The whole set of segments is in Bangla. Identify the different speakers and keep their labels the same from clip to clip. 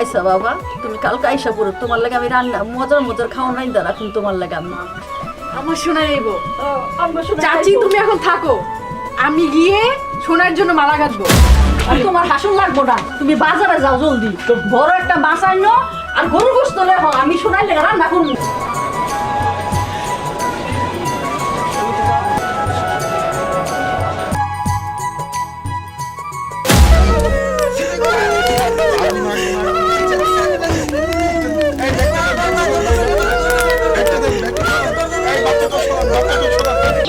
Speaker 1: আইসা বাবা, তুমি কালকে আইসা পড়ো, তোমার লাগে আমি রান্না মজার মজার খাওয়া রাইন্দা রাখুন তোমার লাগে আমি।
Speaker 2: আমার শোনাই আইবো।
Speaker 1: আমরা শুনে
Speaker 2: চাচি তুমি এখন থাকো, আমি গিয়ে সোনার জন্য মালা গাঁথবো।
Speaker 1: আর তোমার হাসুন লাগবো না, তুমি বাজারে যাও জলদি, বড় একটা মাছ আনো আর গরুর গোশত লেহ, আমি শোনাই লেগে রান্না করবো।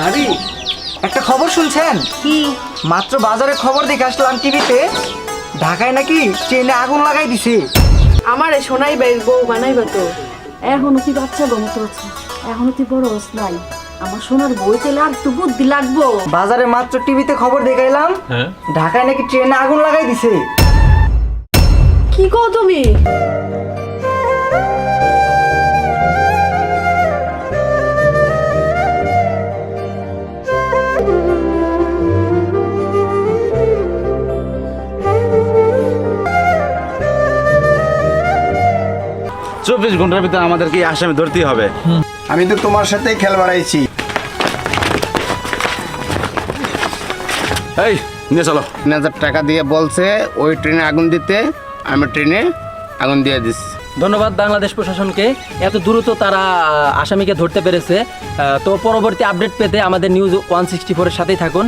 Speaker 3: ভাবি একটা খবর শুনছেন?
Speaker 1: কি?
Speaker 3: মাত্র বাজারে খবর দেখে আসলাম টিভিতে, ঢাকায় নাকি ট্রেনে আগুন লাগাই দিছে।
Speaker 2: আমার সোনাই বাইর বউ বানাইবা তো।
Speaker 1: এখনো তুই বাচ্চা গমত আছে, এখনো তুই বড় হস নাই, আমার সোনার বই তেলে আর একটু বুদ্ধি লাগবো।
Speaker 3: বাজারে মাত্র টিভিতে খবর দেখাইলাম, ঢাকায় নাকি ট্রেনে আগুন লাগাই দিছে।
Speaker 2: কি কও তুমি?
Speaker 4: চব্বিশ ঘন্টার ভিতরে আমাদেরকে আসামি ধরতেই হবে।
Speaker 5: আমি তো তোমার সাথেই খেল বাড়াইছি।
Speaker 4: এই নিয়ে চলো।
Speaker 5: 3,000 টাকা দিয়ে বলছে ওই ট্রেনে আগুন দিতে, আমি ট্রেনে আগুন দিয়ে দিচ্ছি।
Speaker 6: ধন্যবাদ বাংলাদেশ প্রশাসনকে, এত দ্রুত তারা আসামিকে ধরতে পেরেছে। তো পরবর্তী আপডেট পেতে আমাদের নিউজ 164 এর সাথেই থাকুন।